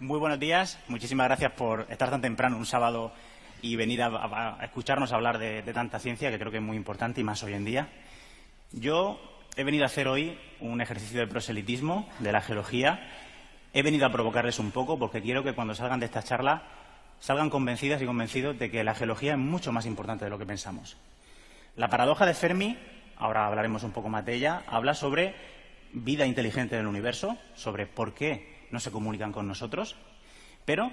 Muy buenos días. Muchísimas gracias por estar tan temprano un sábado y venir a escucharnos hablar de tanta ciencia, que creo que es muy importante y más hoy en día. Yo he venido a hacer hoy un ejercicio de proselitismo de la geología. He venido a provocarles un poco porque quiero que cuando salgan de esta charla salgan convencidas y convencidos de que la geología es mucho más importante de lo que pensamos. La paradoja de Fermi, ahora hablaremos un poco más de ella, habla sobre vida inteligente en el universo, sobre por qué no se comunican con nosotros, pero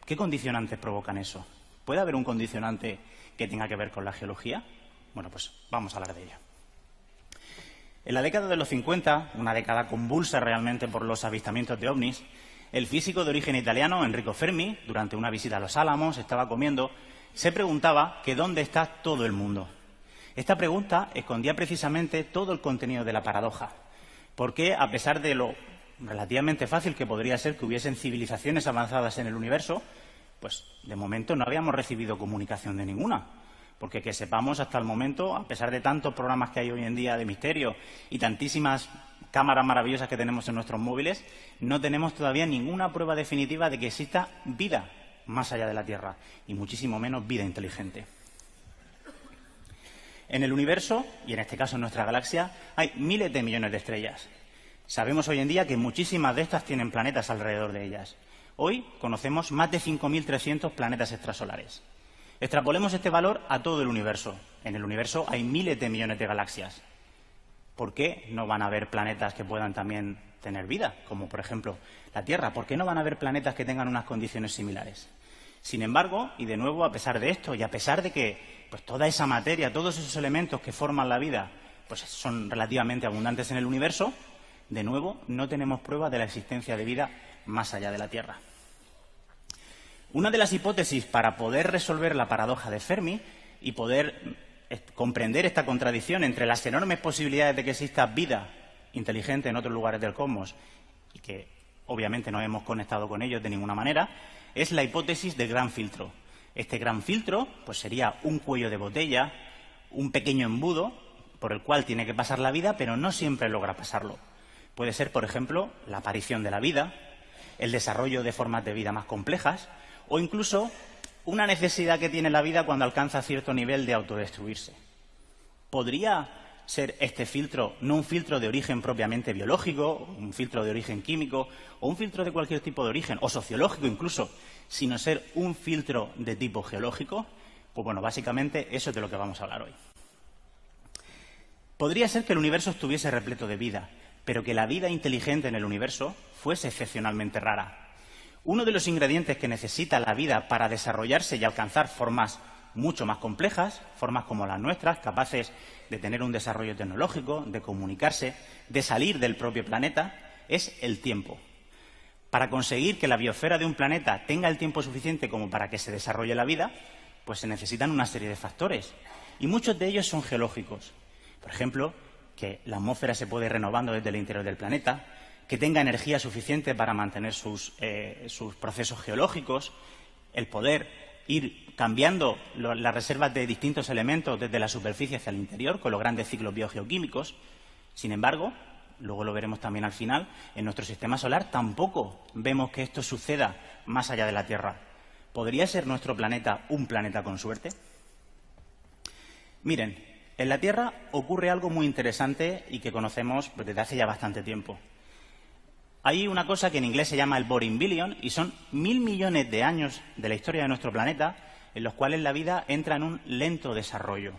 ¿qué condicionantes provocan eso? ¿Puede haber un condicionante que tenga que ver con la geología? Bueno, pues vamos a hablar de ello. En la década de los 50, una década convulsa realmente por los avistamientos de ovnis, el físico de origen italiano Enrico Fermi, durante una visita a Los Álamos, estaba comiendo, se preguntaba que ¿dónde está todo el mundo? Esta pregunta escondía precisamente todo el contenido de la paradoja. ¿Por qué, a pesar de lo relativamente fácil que podría ser que hubiesen civilizaciones avanzadas en el universo, pues de momento no habíamos recibido comunicación de ninguna? Porque que sepamos hasta el momento, a pesar de tantos programas que hay hoy en día de misterio y tantísimas cámaras maravillosas que tenemos en nuestros móviles, no tenemos todavía ninguna prueba definitiva de que exista vida más allá de la Tierra, y muchísimo menos vida inteligente. En el universo, y en este caso en nuestra galaxia, hay miles de millones de estrellas. Sabemos hoy en día que muchísimas de estas tienen planetas alrededor de ellas. Hoy conocemos más de 5.300 planetas extrasolares. Extrapolemos este valor a todo el universo. En el universo hay miles de millones de galaxias. ¿Por qué no van a haber planetas que puedan también tener vida? Como, por ejemplo, la Tierra. ¿Por qué no van a haber planetas que tengan unas condiciones similares? Sin embargo, y de nuevo, a pesar de esto, y a pesar de que pues, toda esa materia, todos esos elementos que forman la vida, pues son relativamente abundantes en el universo, de nuevo, no tenemos pruebas de la existencia de vida más allá de la Tierra. Una de las hipótesis para poder resolver la paradoja de Fermi y poder comprender esta contradicción entre las enormes posibilidades de que exista vida inteligente en otros lugares del cosmos y que obviamente no hemos conectado con ellos de ninguna manera, es la hipótesis del gran filtro. Este gran filtro pues sería un cuello de botella, un pequeño embudo por el cual tiene que pasar la vida, pero no siempre logra pasarlo. Puede ser, por ejemplo, la aparición de la vida, el desarrollo de formas de vida más complejas o incluso una necesidad que tiene la vida cuando alcanza cierto nivel de autodestruirse. ¿Podría ser este filtro no un filtro de origen propiamente biológico, un filtro de origen químico o un filtro de cualquier tipo de origen, o sociológico incluso, sino ser un filtro de tipo geológico? Pues bueno, básicamente eso es de lo que vamos a hablar hoy. Podría ser que el universo estuviese repleto de vida, pero que la vida inteligente en el universo fuese excepcionalmente rara. Uno de los ingredientes que necesita la vida para desarrollarse y alcanzar formas mucho más complejas, formas como las nuestras, capaces de tener un desarrollo tecnológico, de comunicarse, de salir del propio planeta, es el tiempo. Para conseguir que la biosfera de un planeta tenga el tiempo suficiente como para que se desarrolle la vida, pues se necesitan una serie de factores, y muchos de ellos son geológicos. Por ejemplo, que la atmósfera se puede ir renovando desde el interior del planeta, que tenga energía suficiente para mantener sus procesos geológicos, el poder ir cambiando las reservas de distintos elementos desde la superficie hacia el interior con los grandes ciclos biogeoquímicos. Sin embargo, luego lo veremos también al final, en nuestro sistema solar tampoco vemos que esto suceda más allá de la Tierra. ¿Podría ser nuestro planeta un planeta con suerte? Miren, en la Tierra ocurre algo muy interesante y que conocemos desde hace ya bastante tiempo. Hay una cosa que en inglés se llama el Boring Billion y son 1.000 millones de años de la historia de nuestro planeta en los cuales la vida entra en un lento desarrollo.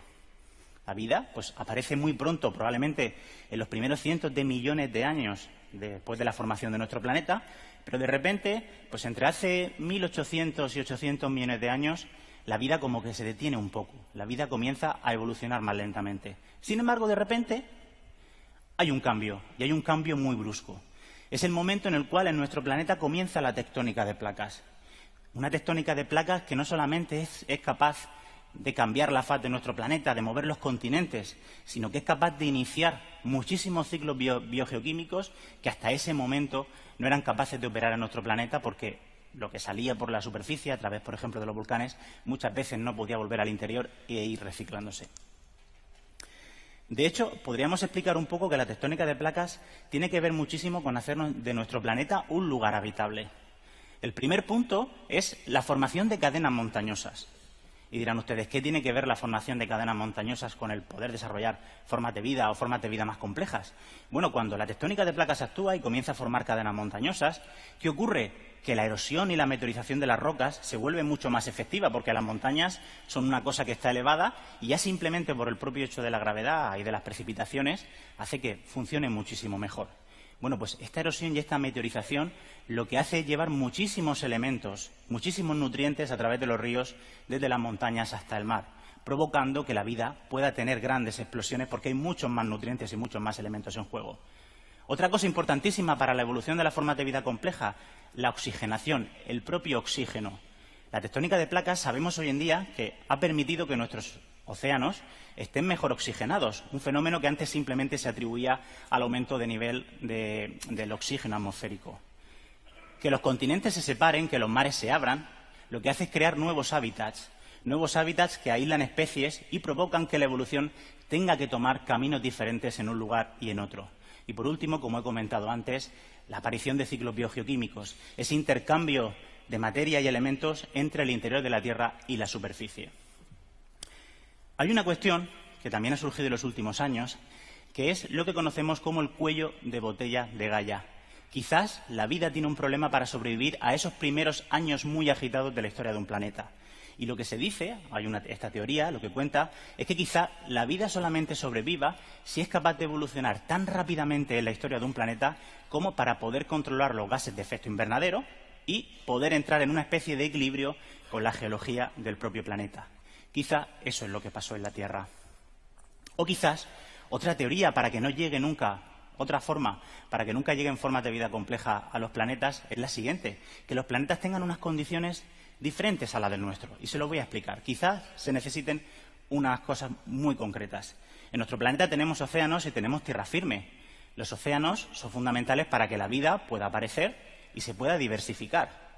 La vida pues, aparece muy pronto, probablemente en los primeros cientos de millones de años después de la formación de nuestro planeta, pero de repente, pues entre hace 1.800 y 800 millones de años, la vida como que se detiene un poco. La vida comienza a evolucionar más lentamente. Sin embargo, de repente, hay un cambio, y hay un cambio muy brusco. Es el momento en el cual en nuestro planeta comienza la tectónica de placas. Una tectónica de placas que no solamente es capaz de cambiar la faz de nuestro planeta, de mover los continentes, sino que es capaz de iniciar muchísimos ciclos biogeoquímicos que hasta ese momento no eran capaces de operar en nuestro planeta porque lo que salía por la superficie, a través, por ejemplo, de los volcanes, muchas veces no podía volver al interior e ir reciclándose. De hecho, podríamos explicar un poco que la tectónica de placas tiene que ver muchísimo con hacer de nuestro planeta un lugar habitable. El primer punto es la formación de cadenas montañosas. Y dirán ustedes, ¿qué tiene que ver la formación de cadenas montañosas con el poder desarrollar formas de vida o formas de vida más complejas? Bueno, cuando la tectónica de placas actúa y comienza a formar cadenas montañosas, ¿qué ocurre? Que la erosión y la meteorización de las rocas se vuelve mucho más efectiva, porque las montañas son una cosa que está elevada y ya simplemente por el propio hecho de la gravedad y de las precipitaciones hace que funcione muchísimo mejor. Bueno, pues esta erosión y esta meteorización lo que hace es llevar muchísimos elementos, muchísimos nutrientes a través de los ríos, desde las montañas hasta el mar, provocando que la vida pueda tener grandes explosiones porque hay muchos más nutrientes y muchos más elementos en juego. Otra cosa importantísima para la evolución de las formas de vida compleja, la oxigenación, el propio oxígeno. La tectónica de placas sabemos hoy en día que ha permitido que nuestros océanos estén mejor oxigenados, un fenómeno que antes simplemente se atribuía al aumento de nivel del oxígeno atmosférico. Que los continentes se separen, que los mares se abran, lo que hace es crear nuevos hábitats que aíslan especies y provocan que la evolución tenga que tomar caminos diferentes en un lugar y en otro. Y por último, como he comentado antes, la aparición de ciclos biogeoquímicos, ese intercambio de materia y elementos entre el interior de la Tierra y la superficie. Hay una cuestión que también ha surgido en los últimos años, que es lo que conocemos como el cuello de botella de Gaia. Quizás la vida tiene un problema para sobrevivir a esos primeros años muy agitados de la historia de un planeta. Y lo que se dice, esta teoría, lo que cuenta, es que quizá la vida solamente sobreviva si es capaz de evolucionar tan rápidamente en la historia de un planeta como para poder controlar los gases de efecto invernadero y poder entrar en una especie de equilibrio con la geología del propio planeta. Quizá eso es lo que pasó en la Tierra. O quizás otra teoría para que no llegue nunca, otra forma para que nunca lleguen formas de vida compleja a los planetas es la siguiente, que los planetas tengan unas condiciones diferentes a las del nuestro. Y se lo voy a explicar. Quizás se necesiten unas cosas muy concretas. En nuestro planeta tenemos océanos y tenemos tierra firme. Los océanos son fundamentales para que la vida pueda aparecer y se pueda diversificar.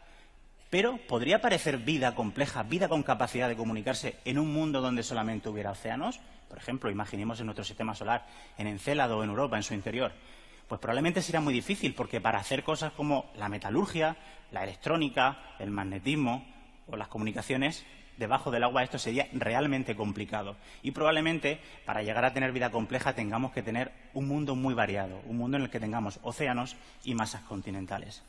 Pero ¿podría aparecer vida compleja, vida con capacidad de comunicarse en un mundo donde solamente hubiera océanos? Por ejemplo, imaginemos en nuestro sistema solar, en Encélado o en Europa, en su interior. Pues probablemente será muy difícil, porque para hacer cosas como la metalurgia, la electrónica, el magnetismo o las comunicaciones, debajo del agua esto sería realmente complicado. Y probablemente para llegar a tener vida compleja tengamos que tener un mundo muy variado, un mundo en el que tengamos océanos y masas continentales.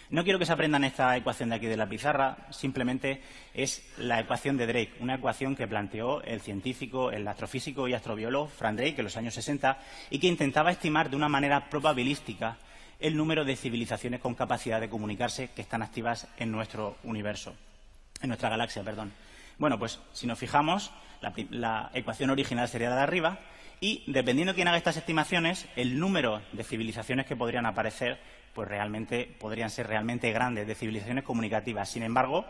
No quiero que se aprendan esta ecuación de aquí de la pizarra, simplemente es la ecuación de Drake, una ecuación que planteó el científico, el astrofísico y astrobiólogo Frank Drake en los años 60 y que intentaba estimar de una manera probabilística el número de civilizaciones con capacidad de comunicarse que están activas en nuestro universo, en nuestra galaxia, perdón. Bueno, pues si nos fijamos, la ecuación original sería la de arriba y, dependiendo de quién haga estas estimaciones, el número de civilizaciones que podrían aparecer pues realmente podrían ser realmente grandes, de civilizaciones comunicativas. Sin embargo,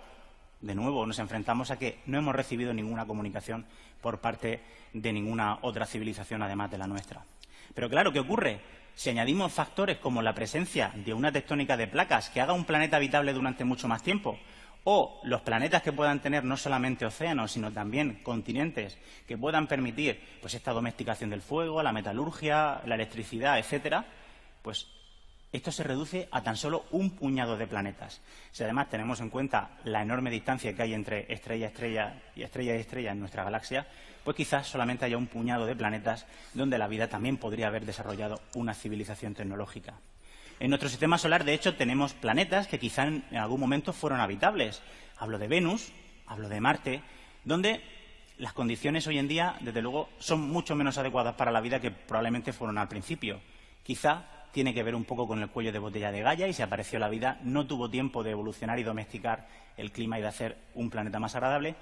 de nuevo nos enfrentamos a que no hemos recibido ninguna comunicación por parte de ninguna otra civilización además de la nuestra. Pero claro, ¿qué ocurre? Si añadimos factores como la presencia de una tectónica de placas que haga un planeta habitable durante mucho más tiempo, o los planetas que puedan tener no solamente océanos, sino también continentes que puedan permitir pues esta domesticación del fuego, la metalurgia, la electricidad, etcétera, pues esto se reduce a tan solo un puñado de planetas. Si además tenemos en cuenta la enorme distancia que hay entre estrella y estrella en nuestra galaxia, pues quizás solamente haya un puñado de planetas donde la vida también podría haber desarrollado una civilización tecnológica. En nuestro sistema solar, de hecho, tenemos planetas que quizá en algún momento fueron habitables. Hablo de Venus, hablo de Marte, donde las condiciones hoy en día, desde luego, son mucho menos adecuadas para la vida que probablemente fueron al principio. Quizá tiene que ver un poco con el cuello de botella de Gaia y si apareció la vida no tuvo tiempo de evolucionar y domesticar el clima y de hacer un planeta más agradable,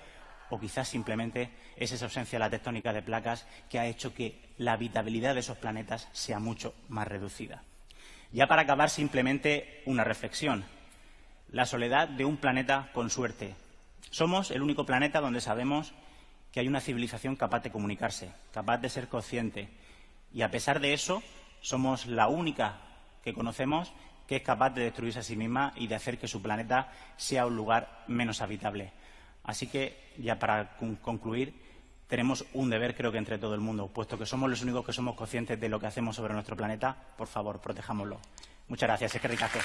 o quizás simplemente es esa ausencia de la tectónica de placas que ha hecho que la habitabilidad de esos planetas sea mucho más reducida. Ya para acabar, simplemente una reflexión. La soledad de un planeta con suerte. Somos el único planeta donde sabemos que hay una civilización capaz de comunicarse, capaz de ser consciente. Y a pesar de eso, somos la única que conocemos que es capaz de destruirse a sí misma y de hacer que su planeta sea un lugar menos habitable. Así que, ya para concluir, tenemos un deber, creo que entre todo el mundo, puesto que somos los únicos que somos conscientes de lo que hacemos sobre nuestro planeta, por favor, protejámoslo. Muchas gracias. Es que ricasco.